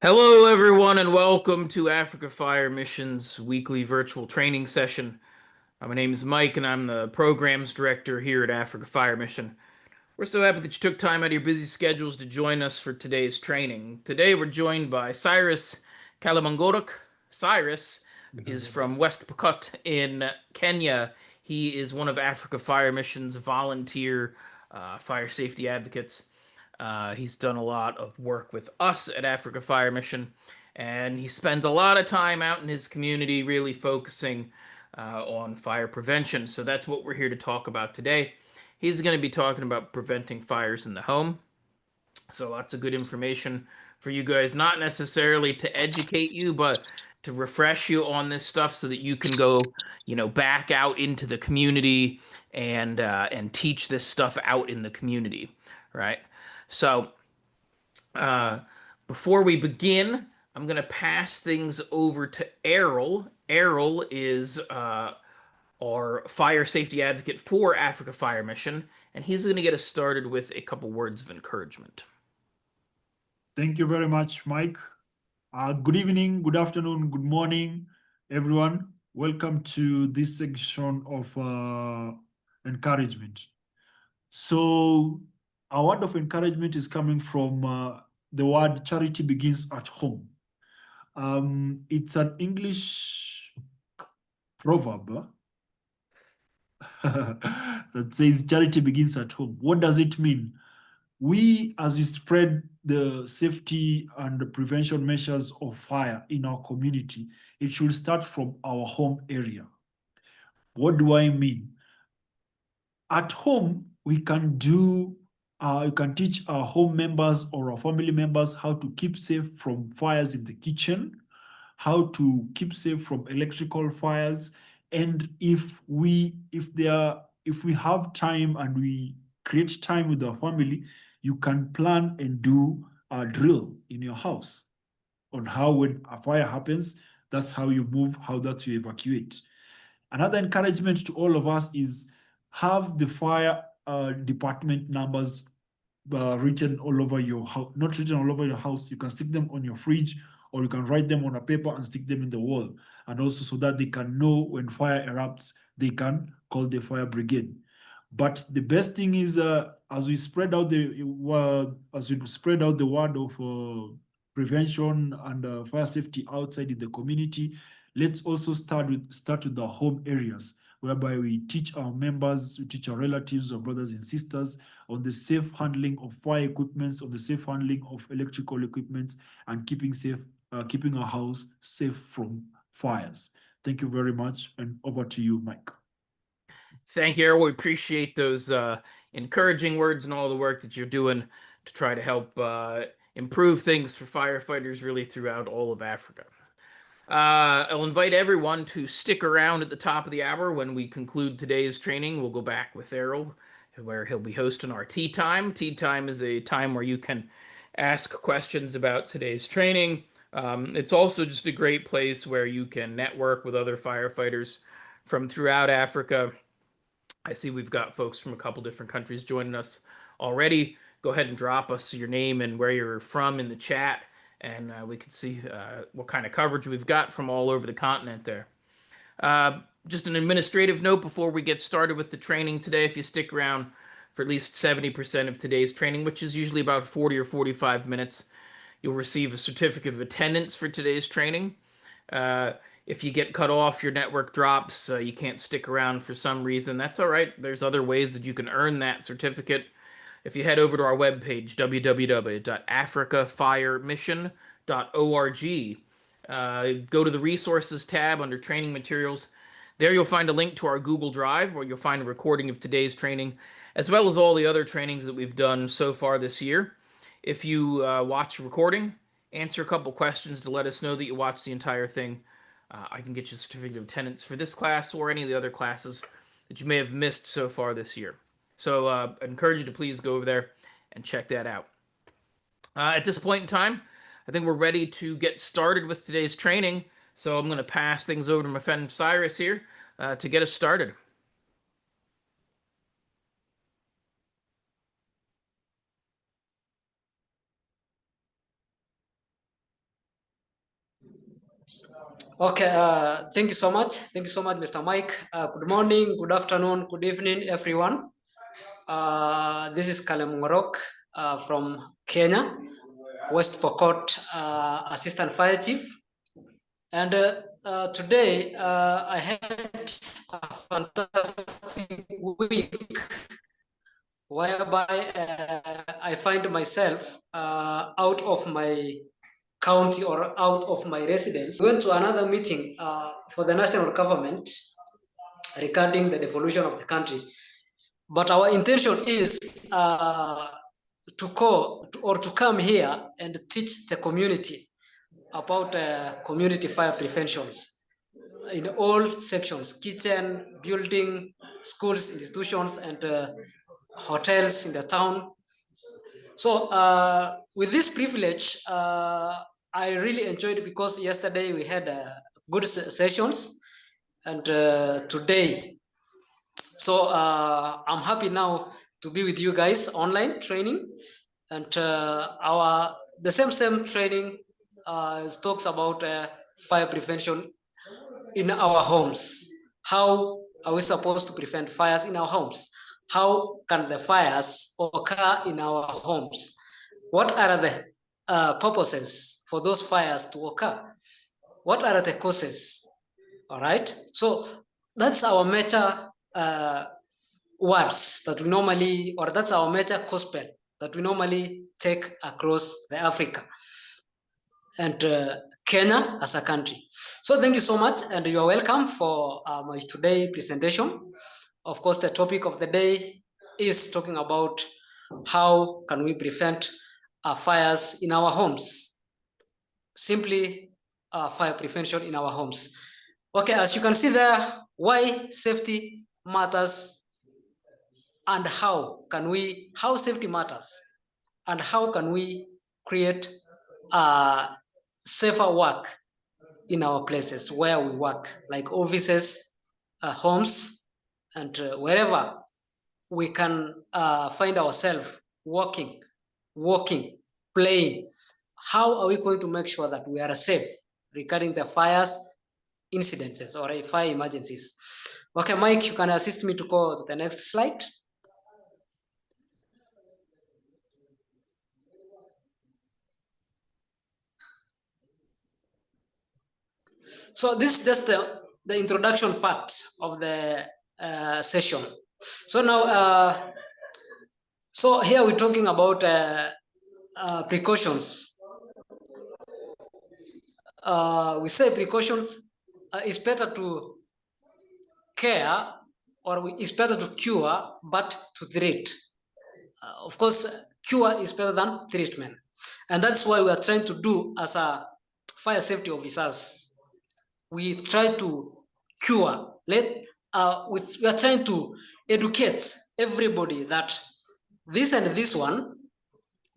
Hello, everyone, and welcome to Africa Fire Mission's weekly virtual training session. My name is Mike, and I'm the programs director here at Africa Fire Mission. We're so happy that you took time out of your busy schedules to join us for today's training. Today, we're joined by Cyrus Kalemungorok. Cyrus is from West Pokot in Kenya. He is one of Africa Fire Mission's volunteer fire safety advocates. He's done a lot of work with us at Africa Fire Mission, and he spends a lot of time out in his community really focusing on fire prevention. So that's what we're here to talk about today. He's going to be talking about preventing fires in the home. So lots of good information for you guys, not necessarily to educate you, but to refresh you on this stuff so that you can go, back out into the community and teach this stuff out in the community, right? So uh, before we begin, I'm going to pass things over to Errol. Errol is our fire safety advocate for Africa Fire Mission, and he's going to get us started with a couple words of encouragement. Thank you very much, Mike. Good evening, good afternoon, good morning, everyone. Welcome to this section of encouragement. So, our word of encouragement is coming from the word charity begins at home. It's an English proverb that says charity begins at home. What does it mean? As we spread the safety and the prevention measures of fire in our community, it should start from our home area. What do I mean? At home, we can teach our home members or our family members how to keep safe from fires in the kitchen, how to keep safe from electrical fires, and if we have time and we create time with our family, you can plan and do a drill in your house on how, when a fire happens, that's how you move, how that's you evacuate. Another encouragement to all of us is have the fire department numbers written all over your house, not written all over your house. You can stick them on your fridge, or you can write them on a paper and stick them in the wall. And also so that they can know when fire erupts, they can call the fire brigade. But the best thing is, as we spread out the word of prevention and fire safety outside in the community, let's also start with the home areas, whereby we teach our members, we teach our relatives, our brothers and sisters on the safe handling of fire equipments, on the safe handling of electrical equipments, and keeping our house safe from fires. Thank you very much, and over to you, Mike. Thank you, Errol. We appreciate those encouraging words and all the work that you're doing to try to help improve things for firefighters really throughout all of Africa. I'll invite everyone to stick around at the top of the hour. When we conclude today's training, we'll go back with Errol, where he'll be hosting our tea time. Tea time is a time where you can ask questions about today's training. It's also just a great place where you can network with other firefighters from throughout Africa. I see we've got folks from a couple different countries joining us already. Go ahead and drop us your name and where you're from in the chat, and we can see what kind of coverage we've got from all over the continent there. Just an administrative note before we get started with the training today. If you stick around for at least 70% of today's training, which is usually about 40 or 45 minutes, you'll receive a certificate of attendance for today's training. If you get cut off, your network drops, you can't stick around for some reason, that's all right. There's other ways that you can earn that certificate. If you head over to our webpage, www.africafiremission.org, go to the resources tab under training materials. There you'll find a link to our Google Drive where you'll find a recording of today's training, as well as all the other trainings that we've done so far this year. If you watch a recording, answer a couple questions to let us know that you watched the entire thing. I can get you a certificate of attendance for this class or any of the other classes that you may have missed so far this year. So I encourage you to please go over there and check that out. At this point in time, I think we're ready to get started with today's training. So I'm going to pass things over to my friend Cyrus here to get us started. Okay, thank you so much. Thank you so much, Mr. Mike. Good morning, good afternoon, good evening, everyone. This is Kalemungorok from Kenya, West Pokot Assistant Fire Chief. And today I had a fantastic week whereby I find myself out of my county or out of my residence. We went to another meeting for the national government regarding the devolution of the country. But our intention is to come here and teach the community about community fire preventions in all sections: kitchen, building, schools, institutions, and hotels in the town. So with this privilege, I really enjoyed it because yesterday we had good sessions, and today. So I'm happy now to be with you guys online training, and the same training talks about fire prevention in our homes. How are we supposed to prevent fires in our homes? How can the fires occur in our homes? What are the purposes for those fires to occur? What are the causes? All right. So that's our major words that we normally, or that's our major gospel that we normally take across the Africa and Kenya as a country. So thank you so much, and you are welcome for my today presentation. Of course, the topic of the day is talking about how can we prevent fires in our homes. Simply fire prevention in our homes. Okay, as you can see there, why safety matters and how safety matters and how can we create safer work in our places where we work, like offices, homes, and wherever we can find ourselves working, playing. How are we going to make sure that we are safe regarding the fires, incidences, or fire emergencies? Okay, Mike, you can assist me to go to the next slide. So this is just the introduction part of the session. So now, so here we're talking about precautions. We say precautions is better to care, or it's better to cure, but to treat. Of course, cure is better than treatment. And that's why we are trying to do as a fire safety officers. We try to cure. We are trying to educate everybody that this and this one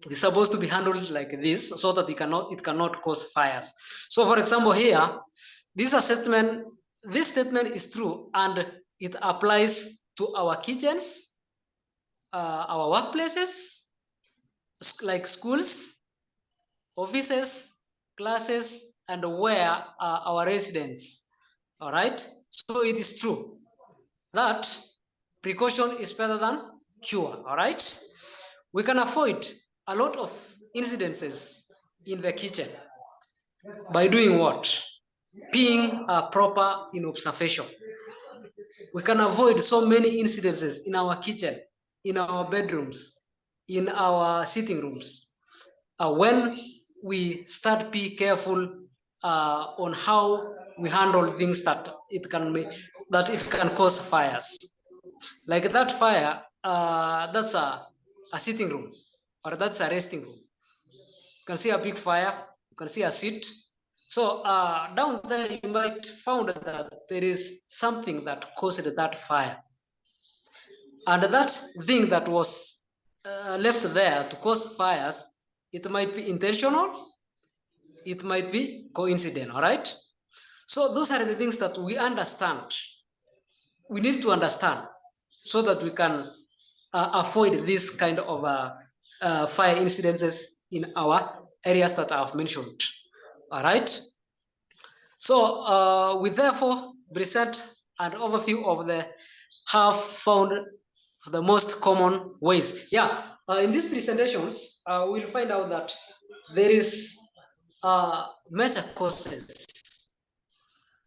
is supposed to be handled like this, so that it cannot cause fires. So, for example, here, this statement is true, and it applies to our kitchens, our workplaces, like schools, offices, classes, and where our residents. All right. So it is true that precaution is better than cure. All right. We can avoid a lot of incidences in the kitchen by doing what? Being proper in observation. We can avoid so many incidences in our kitchen, in our bedrooms, in our sitting rooms, when we start be careful on how we handle things that it can cause fires. Like that fire, that's a sitting room, or that's a resting room. You can see a big fire, you can see a seat. So down there you might found that there is something that caused that fire. And that thing that was left there to cause fires, it might be intentional, it might be coincident, all right? So those are the things that we understand. We need to understand so that we can avoid this kind of fire incidences in our areas that I've mentioned, all right? So we therefore present an overview of the have found the most common ways. Yeah, in these presentations, we'll find out that there is major causes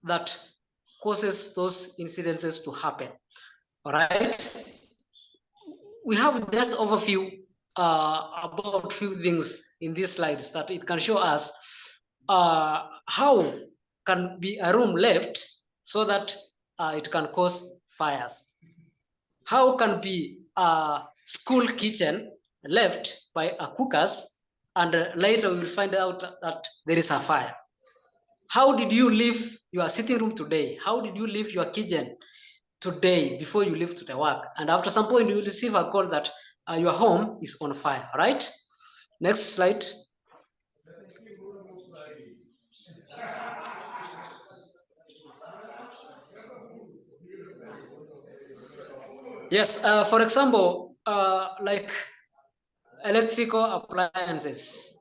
that causes those incidences to happen. All right. We have just overview about few things in these slides that it can show us how can be a room left so that it can cause fires. How can be a school kitchen left by a cookers and later we will find out that there is a fire. How did you leave your sitting room today? How did you leave your kitchen today before you leave to the work? And after some point, you will receive a call that your home is on fire, right? Next slide. Yes, for example, like electrical appliances.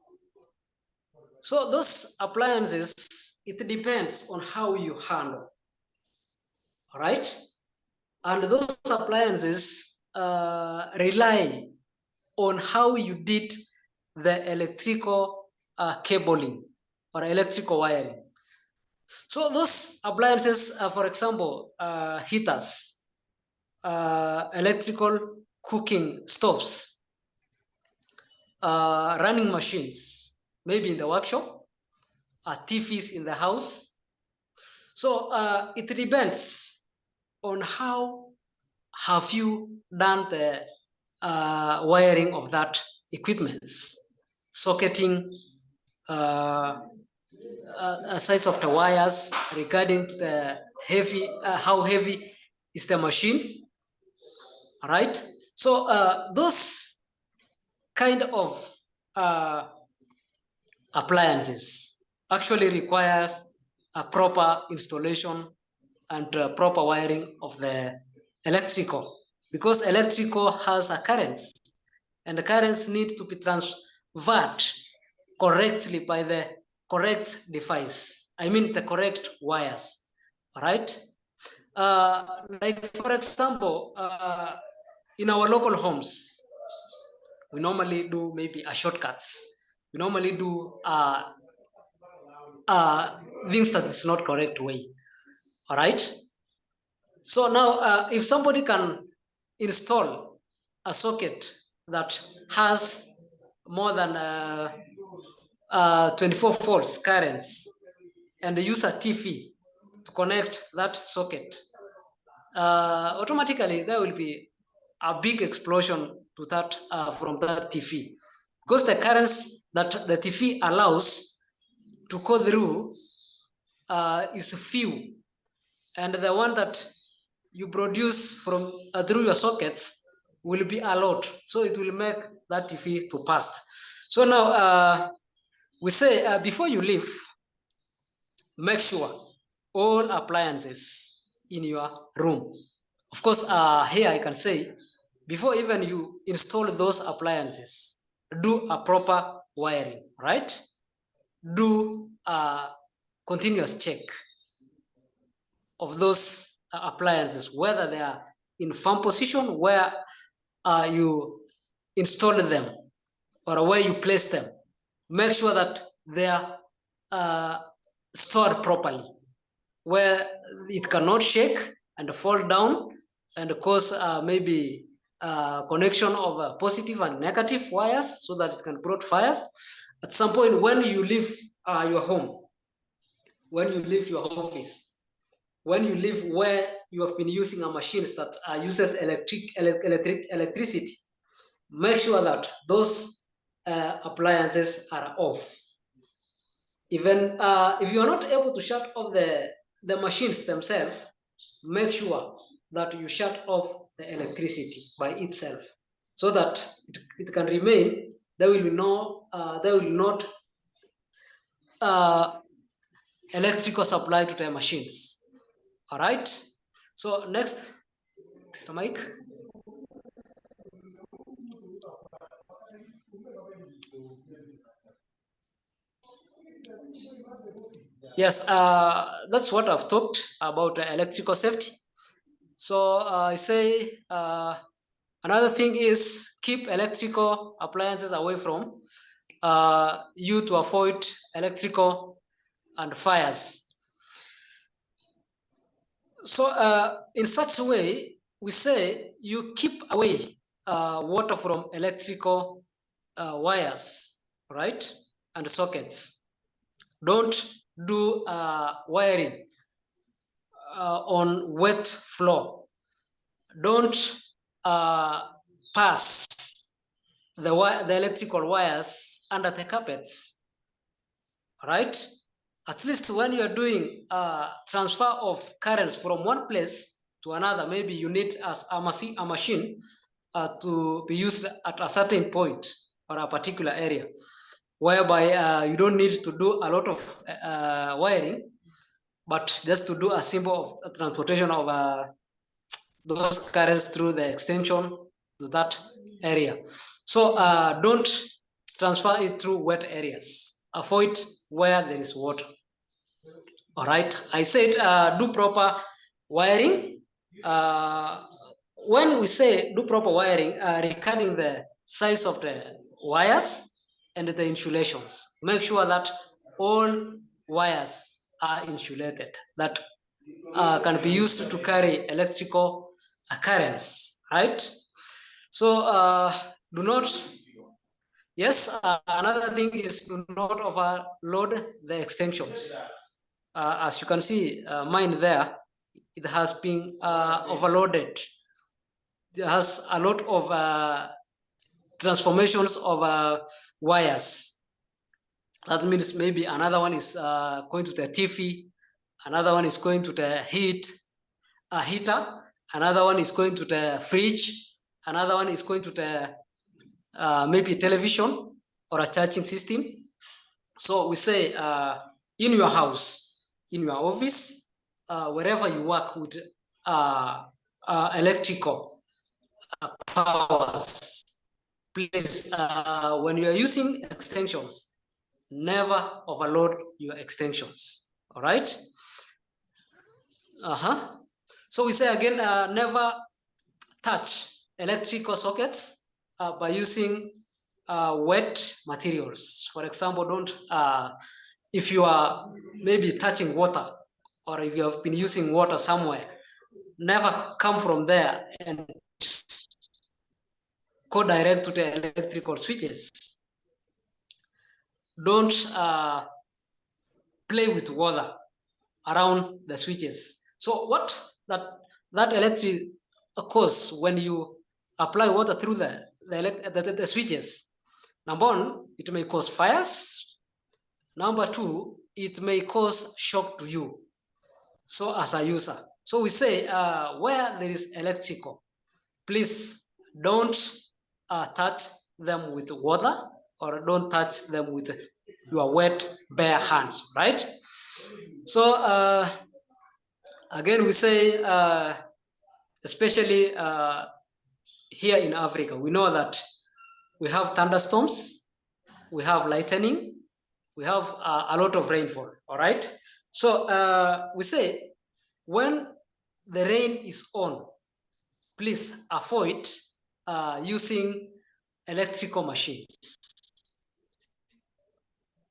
So those appliances, it depends on how you handle, all right? And those appliances rely on how you did the electrical cabling or electrical wiring. So those appliances, for example, heaters, electrical cooking stoves, running machines, maybe in the workshop, TVs in the house. So it depends on how have you done the wiring of that equipments, socketing, size of the wires, regarding the heavy, how heavy is the machine, all right? So those kind of appliances actually requires a proper installation and proper wiring of the electrical, because electrical has a currents and the currents need to be transferred correctly by the correct device. I mean the correct wires, all right? Like for example, in our local homes, we normally do maybe a shortcuts. We normally do things that is not correct way, all right? So now if somebody can install a socket that has more than 24 volts currents and use a TV to connect that socket, automatically there will be a big explosion to that from that TV, because the currents that the TV allows to go through is few, and the one that you produce from through your sockets will be a lot, so it will make that TV to burst. So now we say before you leave, make sure all appliances in your room. Of course, here I can say, before even you install those appliances, do a proper wiring, right? Do a continuous check of those appliances, whether they are in firm position where you installed them or where you place them. Make sure that they are stored properly, where it cannot shake and fall down and cause maybe connection of positive and negative wires, so that it can brought fires. At some point when you leave your home, when you leave your office, when you live where you have been using a machines that uses electricity, make sure that those appliances are off. Even if you are not able to shut off the machines themselves, make sure that you shut off the electricity by itself, so that it can remain. There will be no, there will not electrical supply to the machines. All right. So next, Mr. Mike. Yes, that's what I've talked about electrical safety. So I say another thing is keep electrical appliances away from you to avoid electrical and fires. So in such a way, we say you keep away water from electrical wires, right? And sockets. Don't do wiring on wet floor. Don't pass the electrical wires under the carpets, right? At least when you're doing transfer of currents from one place to another, maybe you need a machine to be used at a certain point or a particular area, whereby you don't need to do a lot of wiring, but just to do a simple transportation of those currents through the extension to that area. So don't transfer it through wet areas. Avoid where there is water. All right, I said do proper wiring. When we say do proper wiring, regarding the size of the wires and the insulations, make sure that all wires are insulated, that can be used to carry electrical currents, right? So do not, yes, another thing is do not overload the extensions. As you can see, mine there, it has been overloaded. It has a lot of transformations of wires. That means maybe another one is going to the TV, another one is going to the heater, another one is going to the fridge, another one is going to the maybe television or a charging system. So we say in your house, in your office, wherever you work with electrical powers, please, when you are using extensions, never overload your extensions. All right. So we say again, never touch electrical sockets by using wet materials. For example, don't if you are maybe touching water, or if you have been using water somewhere, never come from there and go direct to the electrical switches. Don't play with water around the switches. So what that electric cause when you apply water through the switches? Number one, it may cause fires. Number two, it may cause shock to you, so as a user. So we say where there is electrical, please don't touch them with water, or don't touch them with your wet bare hands, right? So again, we say especially here in Africa, we know that we have thunderstorms, we have lightning, we have a lot of rainfall. All right. So we say when the rain is on, please avoid using electrical machines.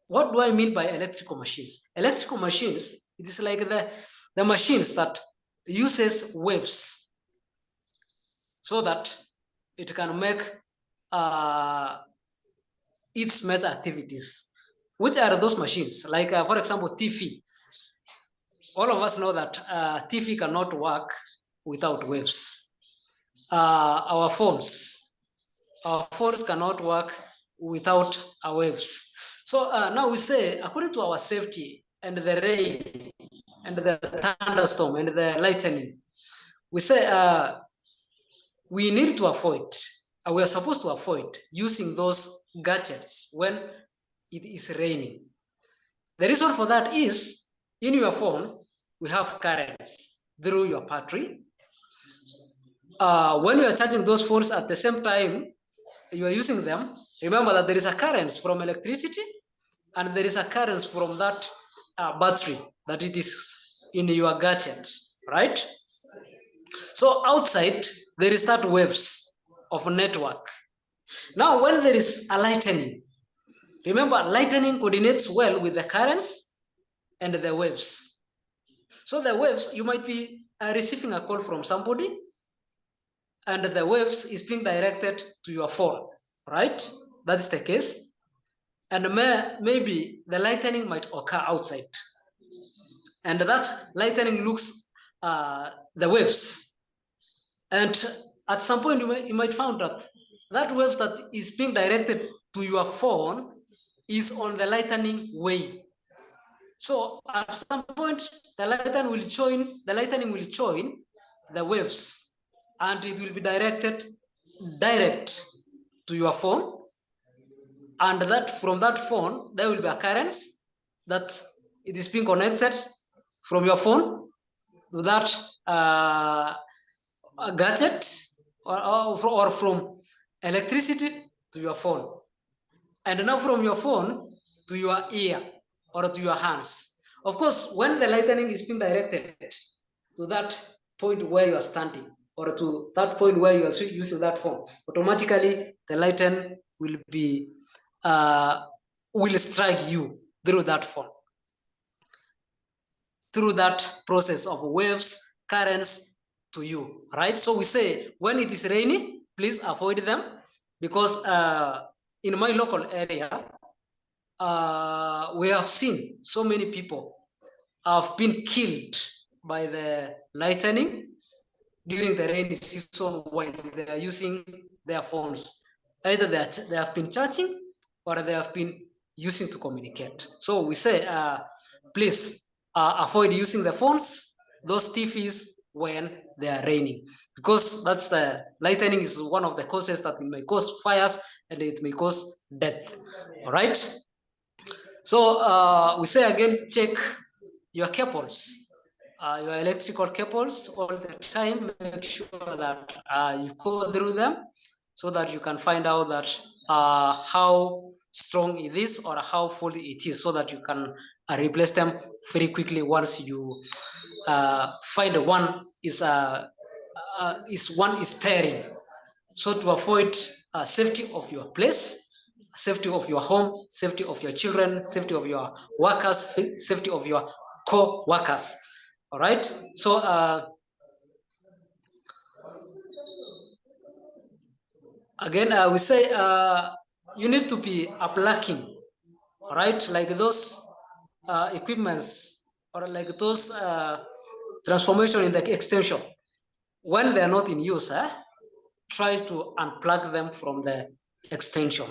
What do I mean by electrical machines? Electrical machines, it is like the machines that uses waves so that it can make its major activities. Which are those machines? Like, for example, TV. All of us know that TV cannot work without waves. Our phones cannot work without waves. So now we say, according to our safety and the rain and the thunderstorm and the lightning, we say we need to avoid, we are supposed to avoid using those gadgets when it is raining. The reason for that is, in your phone, we have currents through your battery. When you are charging those phones at the same time you are using them, remember that there is a current from electricity and there is a current from that battery that it is in your gadget, right? So outside, there is that waves of network. Now, when there is a lightning, remember, lightning coordinates well with the currents and the waves. So the waves, you might be receiving a call from somebody, and the waves is being directed to your phone, right? That is the case. And maybe the lightning might occur outside. And that lightning looks the waves. And at some point, you might find that waves that is being directed to your phone is on the lightning way. So at some point, the lightning will join the waves, and it will be direct to your phone. And that from that phone, there will be a current that it is being connected from your phone to that gadget or from electricity to your phone. And now from your phone to your ear or to your hands. Of course, when the lightning is being directed to that point where you are standing or to that point where you are using that phone, automatically the lightning will be will strike you through that phone, through that process of waves, currents to you, right? So we say when it is raining, please avoid them, because in my local area, we have seen so many people have been killed by the lightning during the rainy season while they are using their phones. Either they have been charging or they have been using to communicate. So we say, please avoid using the phones, those TVs, when they are raining, because that's the lightning is one of the causes that may cause fires and it may cause death. All right. So we say again, check your cables. Your electrical cables all the time. Make sure that you go through them so that you can find out that how strong it is or how faulty it is, so that you can replace them very quickly once you find one is tearing. So to avoid safety of your place, safety of your home, safety of your children, safety of your workers, safety of your co-workers. All right. So again, we say you need to be uplucking, all right, like those equipments or like those transformation in the extension. When they are not in use, try to unplug them from the extension.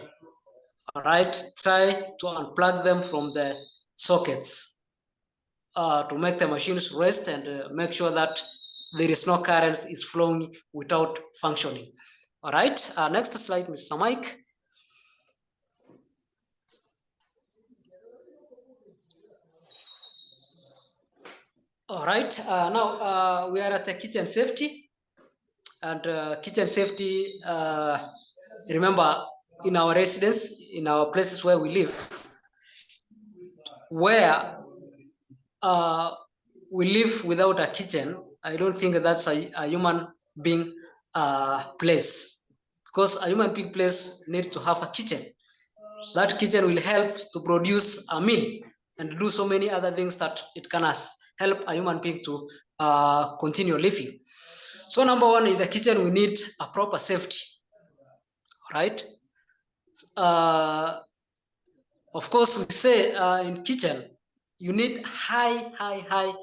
All right, try to unplug them from the sockets to make the machines rest and make sure that there is no current is flowing without functioning. All right, next slide, Mr. Mike. All right, now we are at the kitchen safety, and kitchen safety, remember, in our residence, in our places where we live, where we live without a kitchen, I don't think that's a human being place, because a human being place needs to have a kitchen. That kitchen will help to produce a meal and do so many other things that it can help a human being to continue living. So number one, in the kitchen, we need a proper safety, right? Of course, we say in kitchen, you need high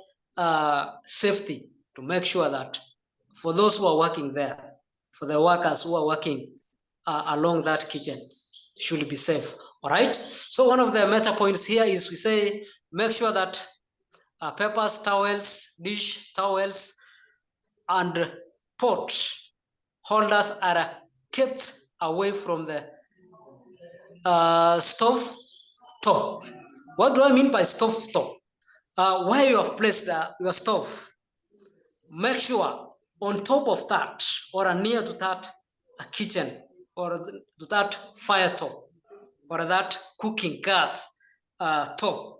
safety to make sure that for those who are working there, for the workers who are working along that kitchen, should be safe. All right. So one of the meta points here is we say make sure that papers, towels, dish towels, and pot holders are kept away from the stove top. What do I mean by stove top? Where you have placed your stove, make sure on top of that or near to that kitchen or to that fire top or that cooking gas top,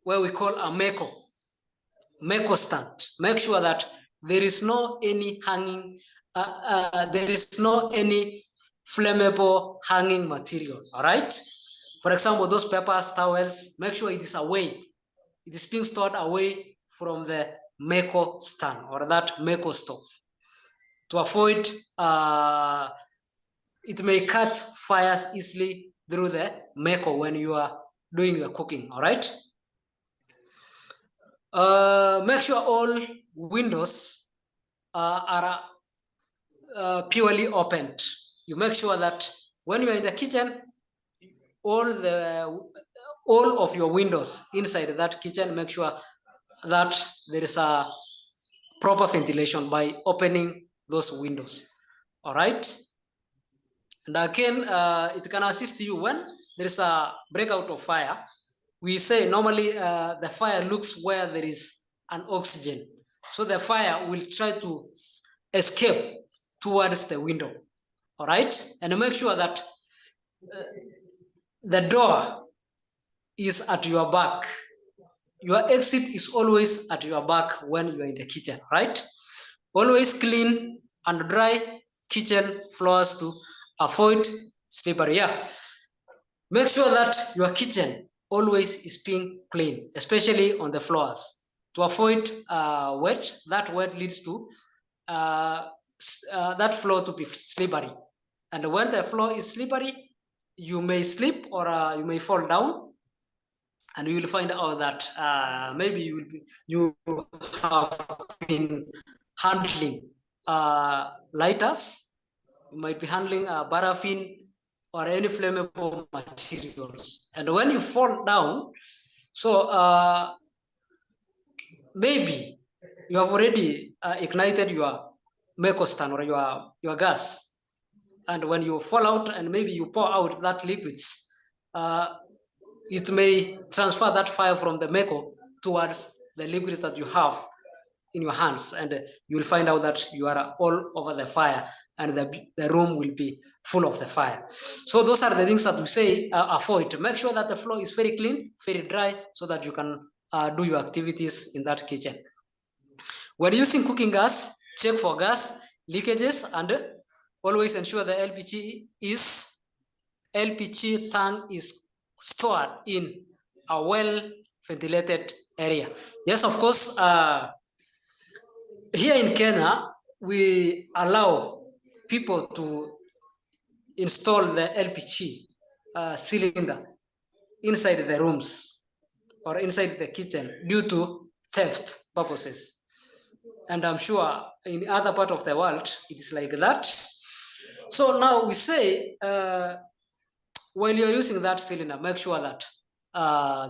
where we call a meko stand. Make sure that there is no any hanging, there is no any flammable hanging material. All right. For example, those papers, towels, make sure it is away. It is being stored away from the meko stand or that meko stove to avoid it may catch fires easily through the meko when you are doing your cooking. All right. Make sure all windows are purely opened. You make sure that when you are in the kitchen, all of your windows inside that kitchen, make sure that there is a proper ventilation by opening those windows. All right. And again, it can assist you when there is a breakout of fire. We say normally the fire looks where there is an oxygen. So the fire will try to escape towards the window. All right. And make sure that the door is at your back. Your exit is always at your back when you are in the kitchen, right? Always clean and dry kitchen floors to avoid slippery. Yeah. Make sure that your kitchen always is being clean, especially on the floors, to avoid wet. That wet leads to that floor to be slippery. And when the floor is slippery, you may slip or you may fall down, and you will find out that maybe you have been handling lighters, you might be handling paraffin or any flammable materials. And when you fall down, so maybe you have already ignited your meko stand or your gas. And when you fall out and maybe you pour out that liquids, it may transfer that fire from the meko towards the liquids that you have in your hands, and you will find out that you are all over the fire and the room will be full of the fire. So those are the things that we say avoid. Make sure that the floor is very clean, very dry, so that you can do your activities in that kitchen. When using cooking gas, check for gas leakages and always ensure the LPG tank is stored in a well ventilated area. Yes, of course, here in Kenya, we allow people to install the LPG cylinder inside the rooms or inside the kitchen due to theft purposes. And I'm sure in other part of the world, it is like that. So now we say, while you're using that cylinder, make sure that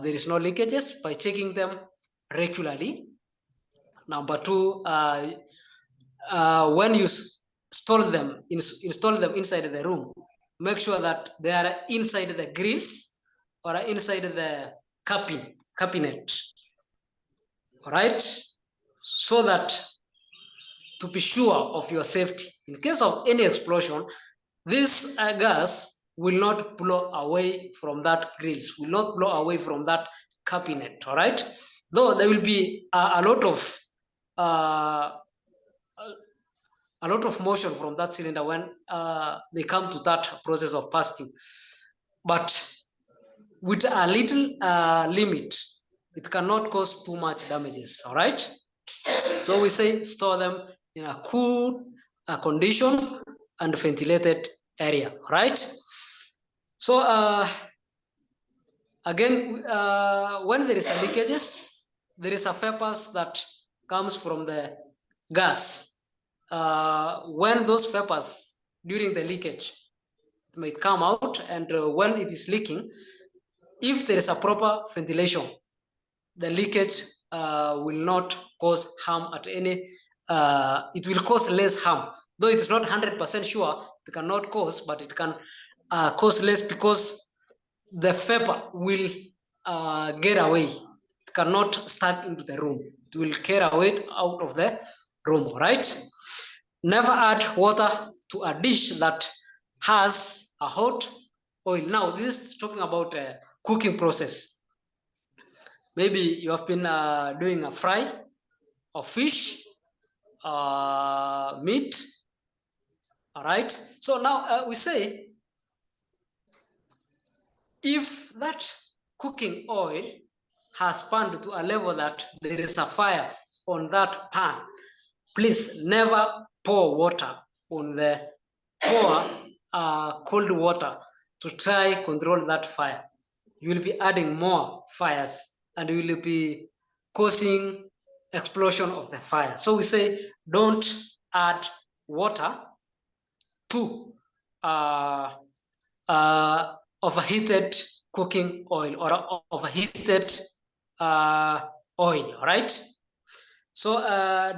there is no leakages by checking them regularly. Number two, when you install them inside the room, make sure that they are inside the grills or inside the cabinet. All right, so that to be sure of your safety. In case of any explosion, this gas will not blow away from that grills, will not blow away from that cabinet. All right, though there will be a lot of motion from that cylinder when they come to that process of bursting, but with a little limit, it cannot cause too much damages. All right, so we say store them in a cool condition and ventilated area. Right. So again, when there is a leakages, there is a vapors that comes from the gas. When those vapors during the leakage, it might come out, and when it is leaking, if there is a proper ventilation, the leakage will not cause harm at any. It will cause less harm, though it is not 100% sure it cannot cause, but it can cause less because the vapor will get away. It cannot stuck into the room. It will carry away out of the room. Right? Never add water to a dish that has a hot oil. Now, this is talking about a cooking process. Maybe you have been doing a fry of fish, meat. All right. So now we say, if that cooking oil has burned to a level that there is a fire on that pan, please never pour water on the cold water to try control that fire. You will be adding more fires and you will be causing explosion of the fire. So we say, don't add water to overheated cooking oil or overheated oil, right? So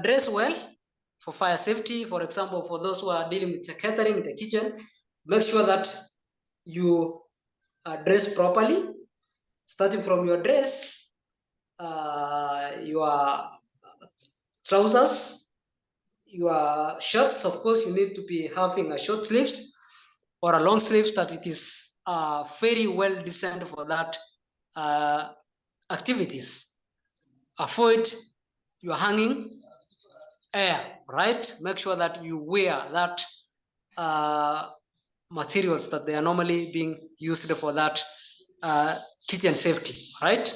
dress well for fire safety. For example, for those who are dealing with catering in the kitchen, make sure that you dress properly, starting from your dress, your trousers, your shirts. Of course, you need to be having a short sleeves or a long sleeves, that it is very well designed for that activities. Avoid your hanging air, right? Make sure that you wear that materials that they are normally being used for that kitchen safety, right?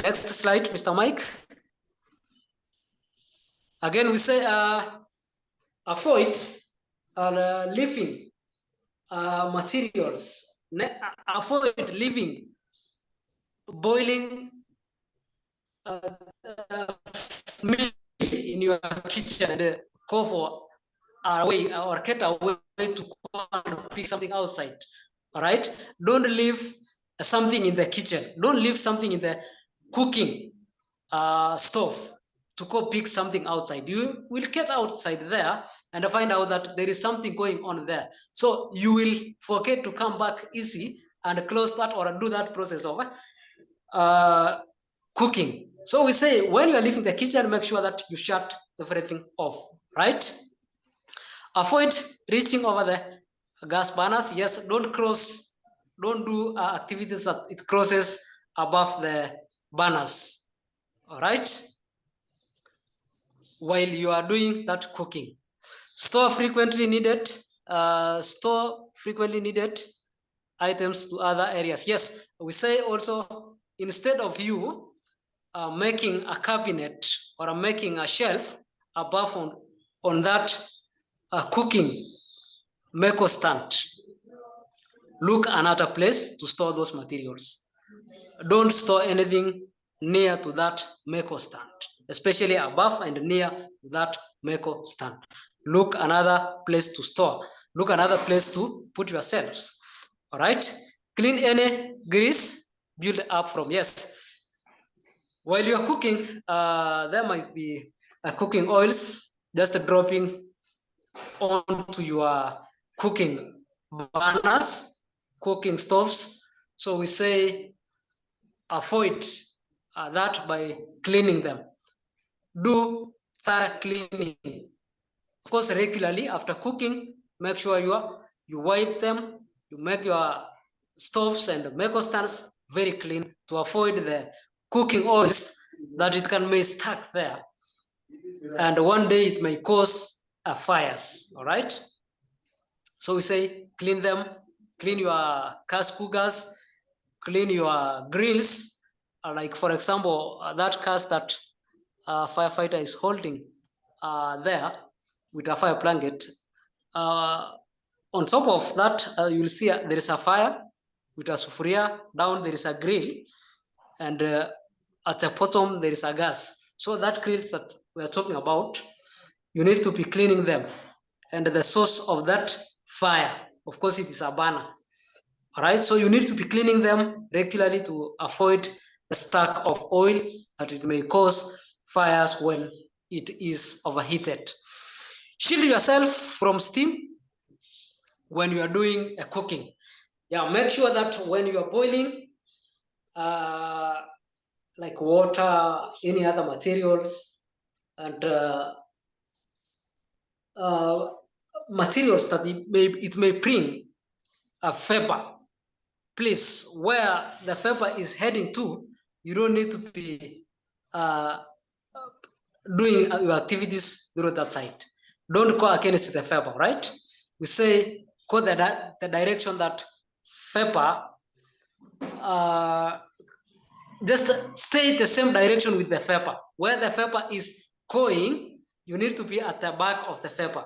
Next slide, Mr. Mike. Again, we say avoid leaving materials. Avoid leaving boiling meat in your kitchen and go for away or get away to go and pick something outside. All right, don't leave something in the kitchen, don't leave something in the cooking stove to go pick something outside. You will get outside there and find out that there is something going on there, so you will forget to come back easy and close that or do that process of cooking. So we say, when you are leaving the kitchen, make sure that you shut everything off, right? Avoid reaching over the gas burners. Yes, don't do activities that it crosses above the burners, all right, while you are doing that cooking. Store frequently needed items to other areas. Yes, we say also, instead of you making a cabinet or making a shelf above on that cooking meko stand, look another place to store those materials. Don't store anything near to that meko stand, especially above and near that meko stand. Look another place to store. Look another place to put yourselves. All right. Clean any grease build up from. Yes. While you are cooking, there might be cooking oils just dropping onto your cooking burners, cooking stoves. So we say avoid that by cleaning them. Do thorough cleaning. Of course, regularly after cooking, make sure you wipe them, you make your stoves and meko stands very clean to avoid the cooking oils that it may stuck there. And one day it may cause fires, all right? So we say clean them, clean your gas cookers, clean your grills. Like for example, that cast that firefighter is holding there with a fire blanket. On top of that, you'll see there is a fire with a sufuria. Down there is a grill, and at the bottom there is a gas. So that grills that we are talking about, you need to be cleaning them. And the source of that fire, of course, it is a burner. All right, so you need to be cleaning them regularly to avoid the stack of oil that it may cause fires when it is overheated. Shield yourself from steam when you are doing a cooking. Yeah, make sure that when you are boiling like water, any other materials, and materials that it may bring a vapor, please, where the vapor is heading to, you don't need to be doing your activities through that side. Don't go against the FEPA, right? We say go the direction that FEPA, just stay the same direction with the FEPA. Where the FEPA is going, you need to be at the back of the FEPA.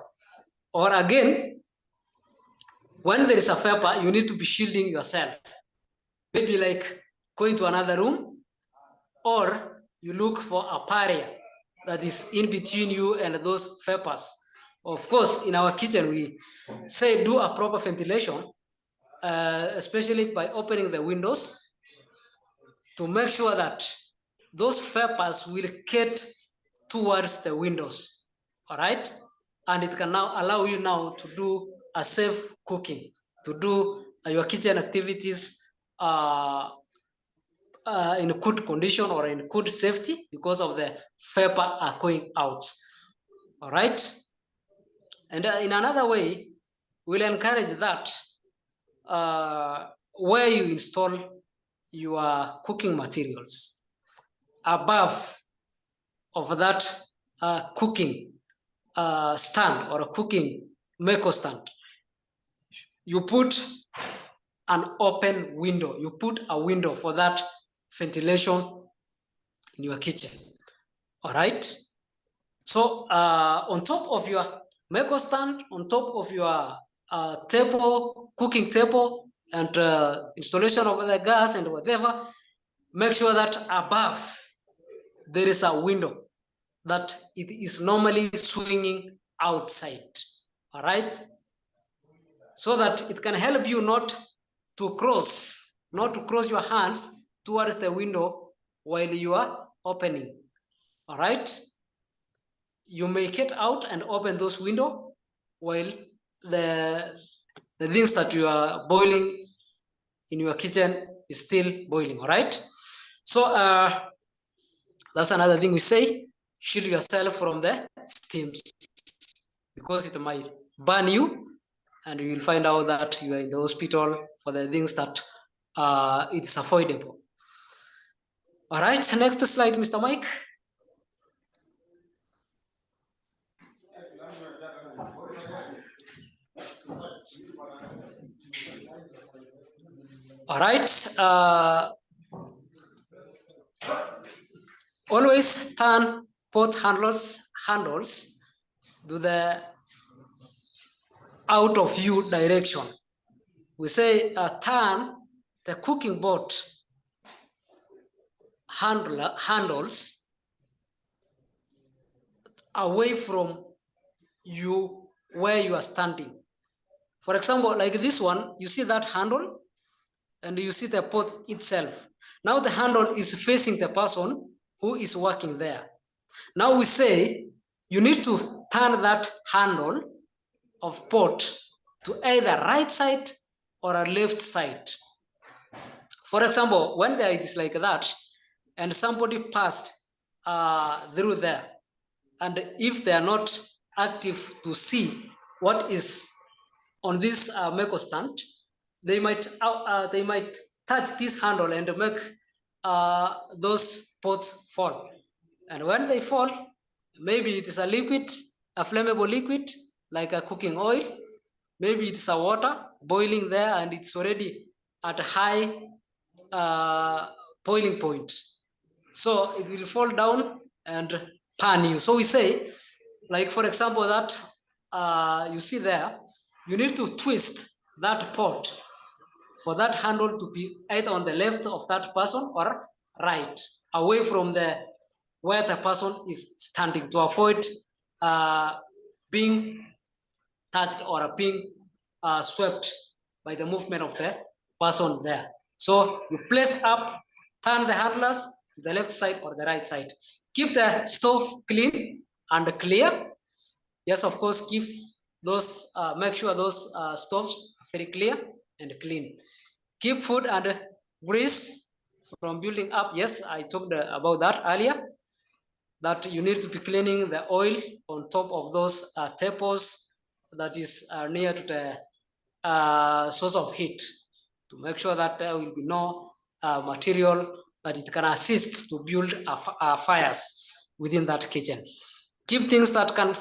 Or again, when there is a FEPA, you need to be shielding yourself. Maybe like going to another room, or you look for a barrier that is in between you and those FEPAs. Of course, in our kitchen, we say do a proper ventilation, especially by opening the windows to make sure that those FEPAs will get towards the windows, all right? And it can now allow you now to do a safe cooking, to do your kitchen activities in good condition or in good safety because of the FEPA are going out, all right? And in another way, we'll encourage that where you install your cooking materials above of that cooking stand or a cooking meko stand, you put an open window. You put a window for that ventilation in your kitchen. All right. So on top of your meko stand, on top of your table, cooking table, and installation of the gas and whatever, make sure that above there is a window that it is normally swinging outside. All right. So that it can help you not to cross your hands towards the window while you are opening. All right. You may get out and open those windows while the things that you are boiling in your kitchen is still boiling. All right. So that's another thing we say: shield yourself from the steams because it might burn you, and you will find out that you are in the hospital for the things that it's avoidable. All right, next slide, Mr. Mike. All right, always turn pot handles to the out of view direction. We say turn the cooking pot handles away from you where you are standing. For example, like this one, you see that handle and you see the pot itself. Now the handle is facing the person who is working there. Now we say you need to turn that handle of pot to either right side or a left side. For example, when there it is like that and somebody passed through there, and if they are not active to see what is on this meko stand, they might touch this handle and make those pots fall. And when they fall, maybe it is a liquid, a flammable liquid, like a cooking oil. Maybe it's a water boiling there and it's already at a high boiling point. So it will fall down and pan you. So we say, like for example, that you see there, you need to twist that pot for that handle to be either on the left of that person or right, away from the where the person is standing, to avoid being touched or being swept by the movement of the person there. So you place up, turn the handlers to the left side or the right side. Keep the stove clean and clear. Yes, of course, keep those, make sure those stoves are very clear and clean. Keep food and grease from building up. Yes, I talked about that earlier, that you need to be cleaning the oil on top of those tables that is near to the source of heat, to make sure that there will be no material that it can assist to build fires within that kitchen. Keep things that can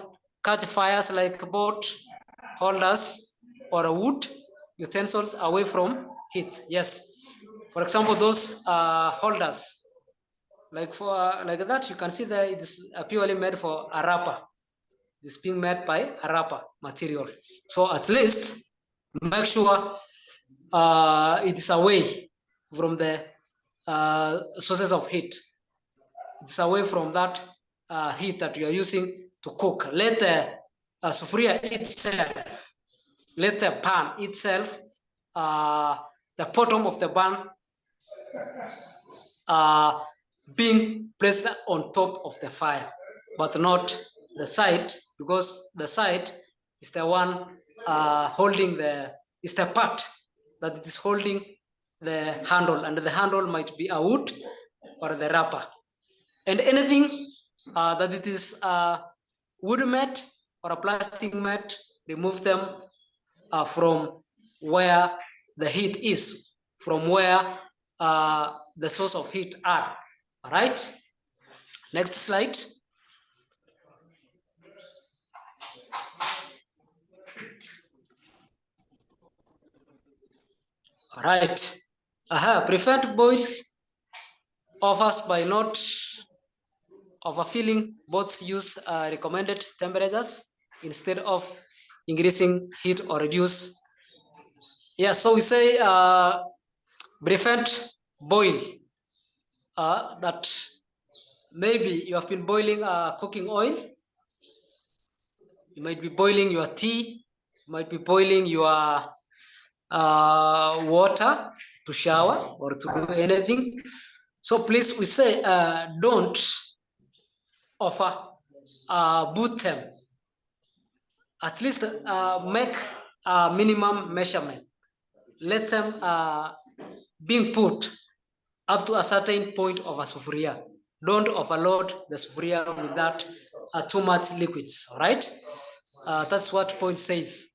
catch fires like board holders or wood utensils away from heat. Yes, for example, those holders like that, you can see that it's purely made for a wrapper. It's being made by a wrapper material. So at least make sure it is away from the sources of heat. It's away from that heat that you are using to cook. Let the sufuria itself, let the pan itself, the bottom of the pan being placed on top of the fire, but not the side, because the side is the one holding is the part that it is holding the handle, and the handle might be a wood or the wrapper. And anything that it is wood mat or a plastic mat, remove them from where the heat is, from where the source of heat are. All right, next slide. All right, prevent boil offers by not overfilling. Both use recommended temperatures instead of increasing heat or reduce. Yeah, so we say prevent boil. That maybe you have been boiling cooking oil. You might be boiling your tea. You might be boiling your water to shower or to do anything. So please, we say don't offer boot them. At least make a minimum measurement. Let them being put up to a certain point of a sufuria. Don't overload the sufuria with that too much liquids. All right, that's what point says.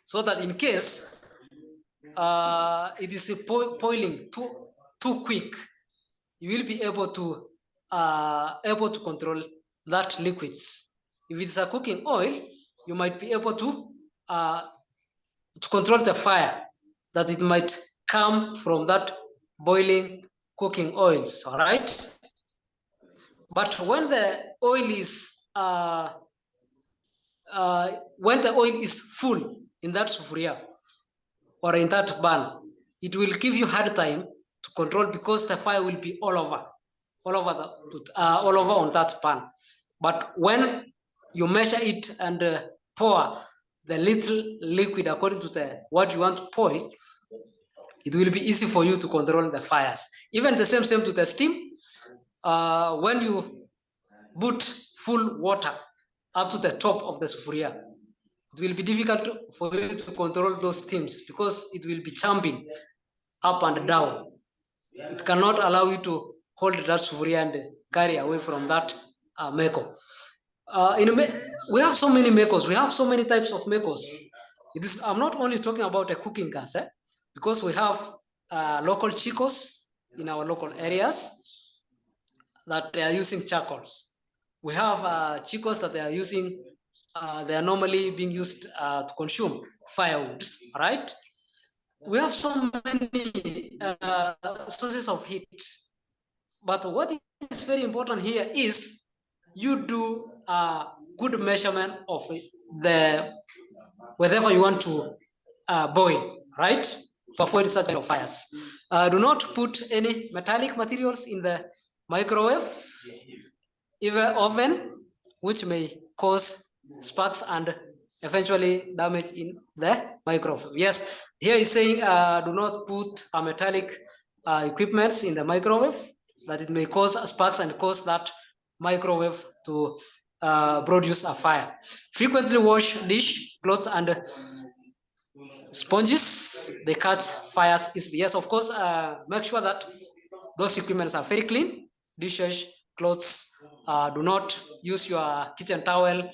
So that in case it is boiling too quick, you will be able to control that liquids. If it's a cooking oil, you might be able to control the fire that it might come from that boiling cooking oils. All right, but when the oil is full in that sufuria or in that pan, it will give you hard time to control, because the fire will be all over on that pan. But when you measure it and pour the little liquid according to what you want to pour, it will be easy for you to control the fires. Even the same to the steam. When you put full water up to the top of the sufuria, it will be difficult for you to control those steams, because it will be jumping up and down. It cannot allow you to hold that sufuria and carry away from that meko. We have so many mekos. We have so many types of mekos. I'm not only talking about a cooking gas, because we have local chicos in our local areas that they are using charcoals. We have chicos that they are using, they are normally being used to consume firewoods, right? We have so many sources of heat. But what is very important here is you do a good measurement of whatever you want to boil, right? To avoid such kind of fires. Do not put any metallic materials in the microwave, even oven, which may cause sparks and eventually damage in the microwave. Yes, here is saying do not put metallic equipments in the microwave, that it may cause sparks and cause that microwave to produce a fire. Frequently wash dish, clothes, and sponges. They catch fires easily. Yes, of course, make sure that those equipments are very clean. Dishes, clothes. Do not use your kitchen towel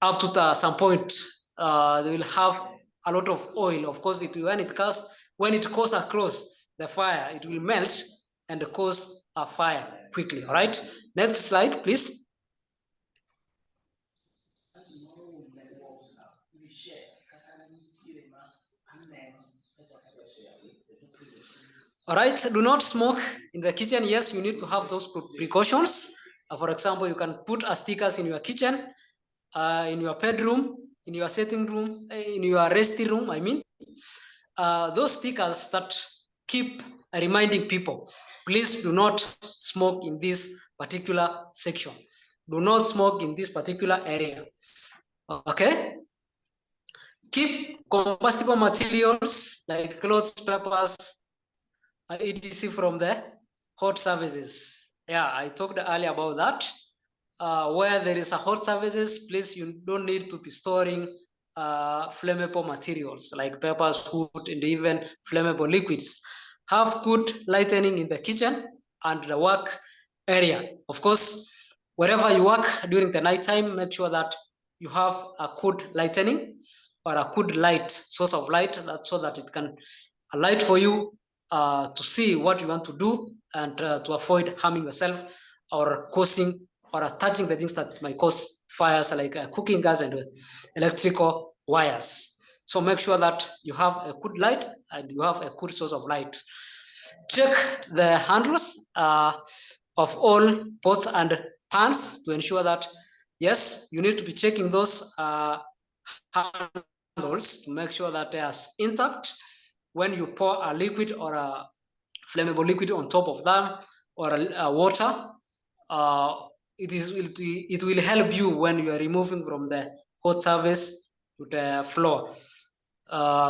up to some point. They will have a lot of oil. Of course, when it goes across the fire, it will melt and cause a fire quickly. All right, next slide, please. All right, do not smoke in the kitchen. Yes, you need to have those precautions. For example, you can put stickers in your kitchen, in your bedroom, in your sitting room, in your resting room, I mean. Those stickers that keep reminding people, please do not smoke in this particular section. Do not smoke in this particular area. Okay? Keep combustible materials like clothes, papers, etc. from the hot services. Yeah, I talked earlier about that. Where there is a hot services, please, you don't need to be storing flammable materials like papers, wood, and even flammable liquids. Have good lighting in the kitchen and the work area. Of course, wherever you work during the night time, make sure that you have a good lighting or a good light, source of light, so that it can light for you to see what you want to do and to avoid harming yourself or causing or touching the things that might cause fires like cooking gas and electrical wires. So make sure that you have a good light and you have a good source of light. Check the handles of all pots and pans to ensure that, yes, you need to be checking those handles to make sure that they are intact. When you pour a liquid or a flammable liquid on top of them or water, it will help you when you are removing from the hot surface to the floor.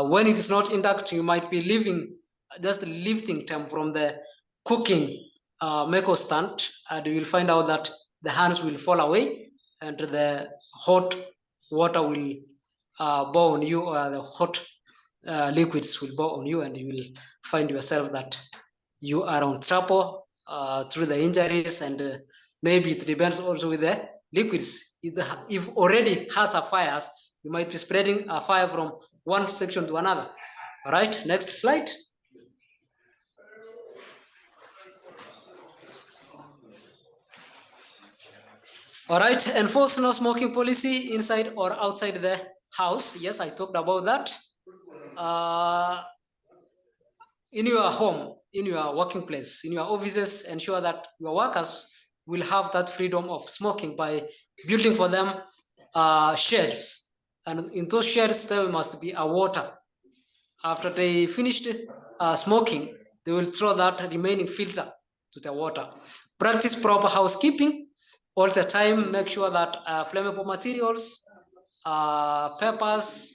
When it is not intact, you might be leaving just lifting them from the cooking meko stand, and you will find out that the hands will fall away and the hot water will pour on you, or the hot liquids will pour on you, and you will find yourself that you are on trouble through the injuries, and maybe it depends also with the liquids. If already has a fires, you might be spreading a fire from one section to another. All right, next slide. All right, enforce no smoking policy inside or outside the house. Yes, I talked about that. In your home, in your working place, in your offices, ensure that your workers will have that freedom of smoking by building for them sheds. And in those sheds, there must be a water. After they finished smoking, they will throw that remaining filter to the water. Practice proper housekeeping all the time. Make sure that flammable materials, peppers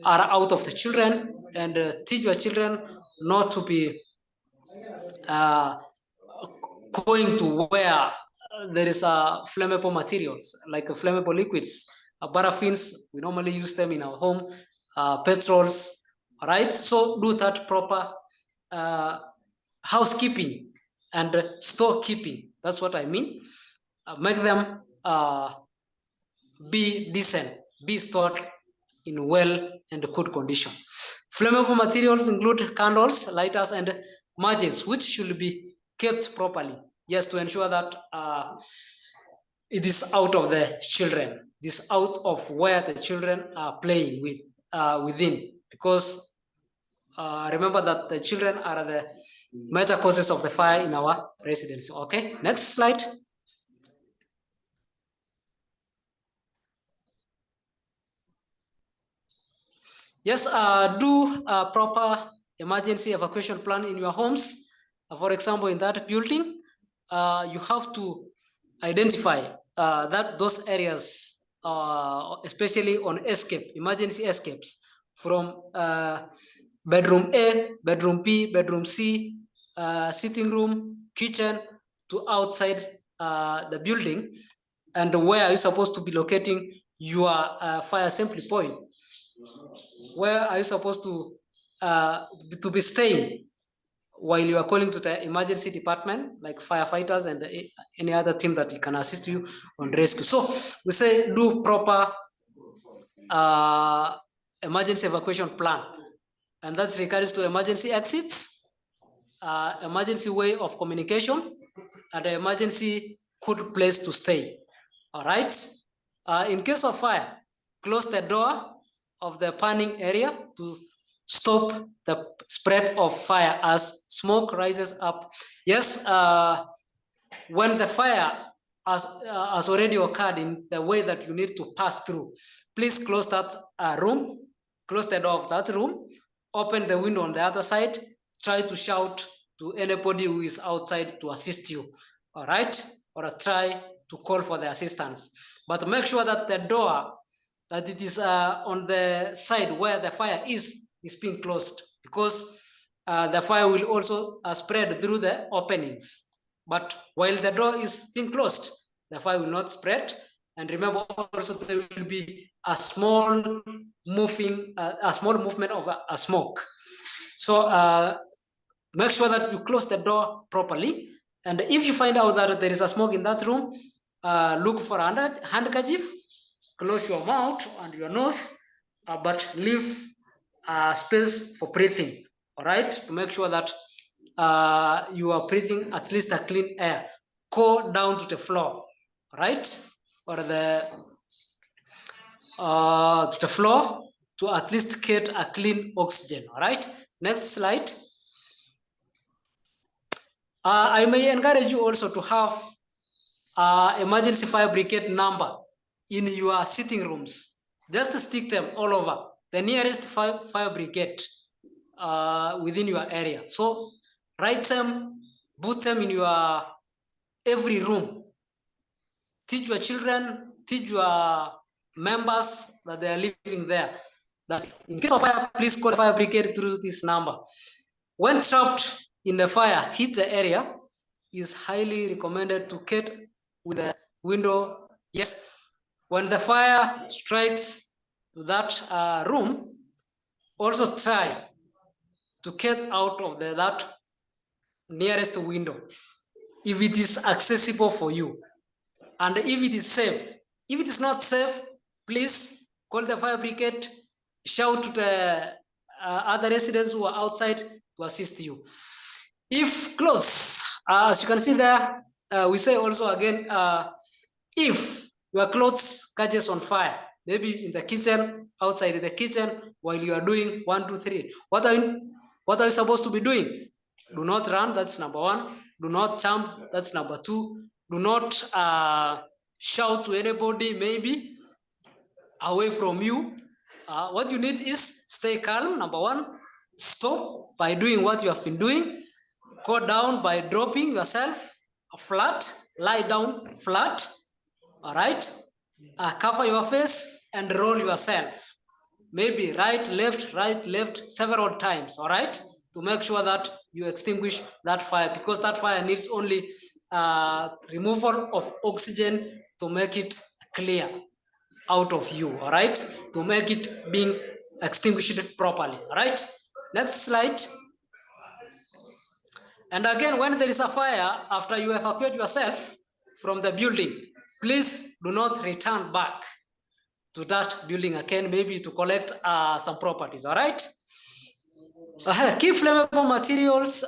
are out of the children, and teach your children not to be going to where there is flammable materials like flammable liquids, paraffins. We normally use them in our home, petrols. All right, so do that proper housekeeping and storekeeping. That's what I mean. Make them be decent, be stored in well and good condition. Flammable materials include candles, lighters, and matches, which should be kept properly, just to ensure that it is out of the children. It is out of where the children are playing with within, because remember that the children are the major causes of the fire in our residence. Okay, next slide. Yes, do a proper emergency evacuation plan in your homes. For example, in that building, you have to identify that those areas, especially on emergency escapes from bedroom A, bedroom B, bedroom C, sitting room, kitchen, to outside the building, and where are you supposed to be locating your fire assembly point? Where are you supposed to be staying while you are calling to the emergency department, like firefighters and any other team that can assist you on rescue? So we say do proper emergency evacuation plan, and that's regards to emergency exits, emergency way of communication, and an emergency good place to stay. All right. In case of fire, close the door of the burning area to stop the spread of fire as smoke rises up. Yes, when the fire has already occurred in the way that you need to pass through, please close that room, close the door of that room, open the window on the other side, try to shout to anybody who is outside to assist you, all right? Or try to call for the assistance. But make sure that the door, that it is on the side where the fire is being closed, because the fire will also spread through the openings. But while the door is being closed, the fire will not spread. And remember also there will be a small movement of a smoke. So make sure that you close the door properly. And if you find out that there is a smoke in that room, look for a handkerchief, close your mouth and your nose, but leave space for breathing, all right? To make sure that you are breathing at least a clean air. Go down to the floor, right? Or to the floor to at least get a clean oxygen, all right? Next slide. I may encourage you also to have emergency fire brigade number in your sitting rooms. Just stick them all over. The nearest fire brigade within your area. So write them, put them in your every room. Teach your children, teach your members that they are living there, that in case of fire, please call the fire brigade through this number. When trapped in the fire, hit the area, is highly recommended to get with the window. Yes, when the fire strikes that room, also try to get out of that nearest window if it is accessible for you, and if it is safe. If it is not safe, please call the fire brigade, shout to the other residents who are outside to assist you. If close, as you can see there, we say also again, if your clothes catches on fire, maybe in the kitchen, outside the kitchen, while you are doing 1, 2, 3, what are you supposed to be doing? Do not run, that's number 1. Do not jump, that's number 2. Do not shout to anybody, maybe away from you. What you need is stay calm, number 1. Stop by doing what you have been doing. Go down by dropping yourself flat, lie down flat, all right? Cover your face and roll yourself. Maybe right, left, several times, all right? To make sure that you extinguish that fire, because that fire needs only removal of oxygen to make it clear out of you, all right? To make it being extinguished properly, all right? Next slide. And again, when there is a fire, after you evacuate yourself from the building, please do not return back to that building again, maybe to collect some properties, all right? Keep flammable materials,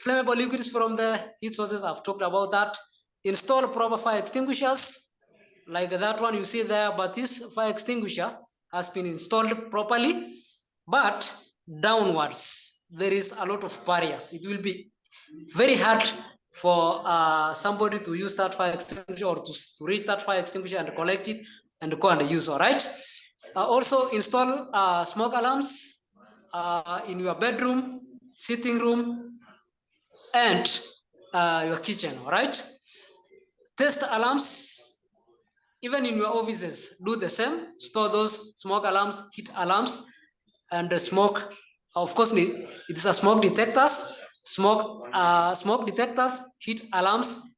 flammable liquids from the heat sources. I've talked about that. Install proper fire extinguishers, like that one you see there, but this fire extinguisher has been installed properly, but downwards, there is a lot of barriers. It will be very hard for somebody to use that fire extinguisher or to reach that fire extinguisher and collect it and go and use, all right? Also install smoke alarms in your bedroom, sitting room, and your kitchen, all right? Test alarms, even in your offices, do the same. Store those smoke alarms, heat alarms, and the smoke. Of course, it is a smoke detectors, smoke detectors, heat alarms.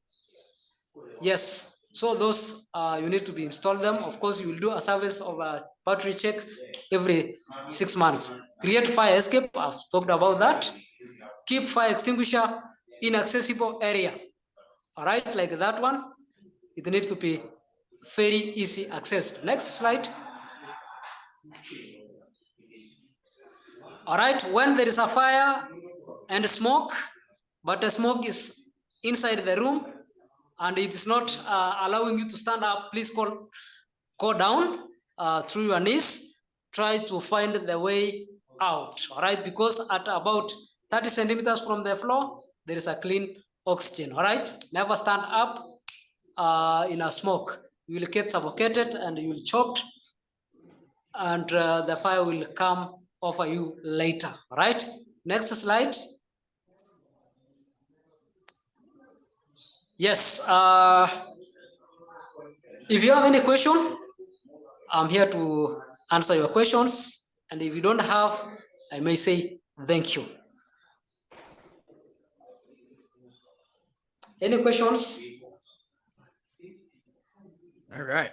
Yes, so those you need to be installed them. Of course, you will do a service of a battery check every 6 months. Create fire escape. I've talked about that. Keep fire extinguisher in accessible area. All right, like that one. It needs to be very easy access. Next slide. All right, when there is a fire and smoke, but the smoke is inside the room and it is not allowing you to stand up, please go down through your knees. Try to find the way out, all right? Because at about 30 centimeters from the floor, there is a clean oxygen, all right? Never stand up in a smoke. You will get suffocated and you will choke, and the fire will come over you later, all right? Next slide. Yes, if you have any question, I'm here to answer your questions. And if you don't have, I may say thank you. Any questions? All right.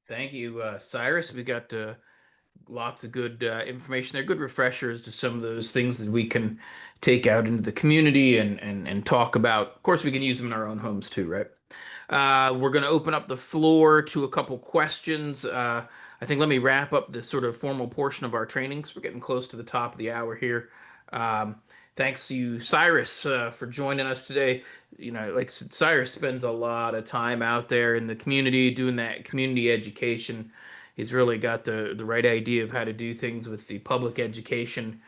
Thank you, Cyrus. We got lots of good information there, good refreshers to some of those things that we can take out into the community and talk about. Of course, we can use them in our own homes too, right? We're going to open up the floor to a couple questions. I think let me wrap up this sort of formal portion of our trainings. We're getting close to the top of the hour here. Thanks to you, Cyrus, for joining us today. You know, like I said, Cyrus spends a lot of time out there in the community doing that community education. He's really got the right idea of how to do things with the public education,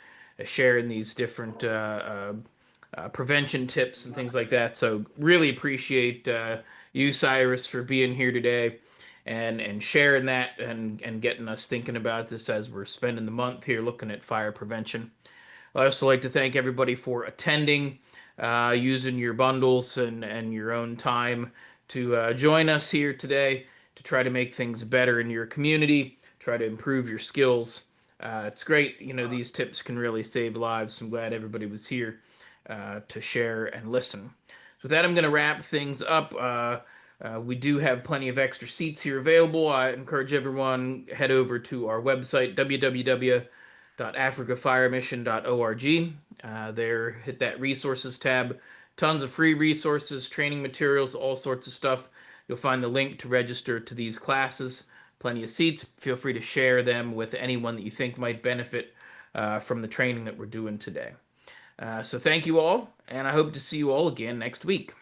sharing these different prevention tips and things like that. So really appreciate you, Cyrus, for being here today and sharing that and getting us thinking about this as we're spending the month here looking at fire prevention. I'd also like to thank everybody for attending, using your bundles and your own time to join us here today to try to make things better in your community, try to improve your skills. It's great, you know, these tips can really save lives. I'm glad everybody was here to share and listen. So with that, I'm going to wrap things up. We do have plenty of extra seats here available. I encourage everyone head over to our website, www.africafiremission.org. There, hit that resources tab. Tons of free resources, training materials, all sorts of stuff. You'll find the link to register to these classes. Plenty of seats. Feel free to share them with anyone that you think might benefit from the training that we're doing today. So thank you all, and I hope to see you all again next week.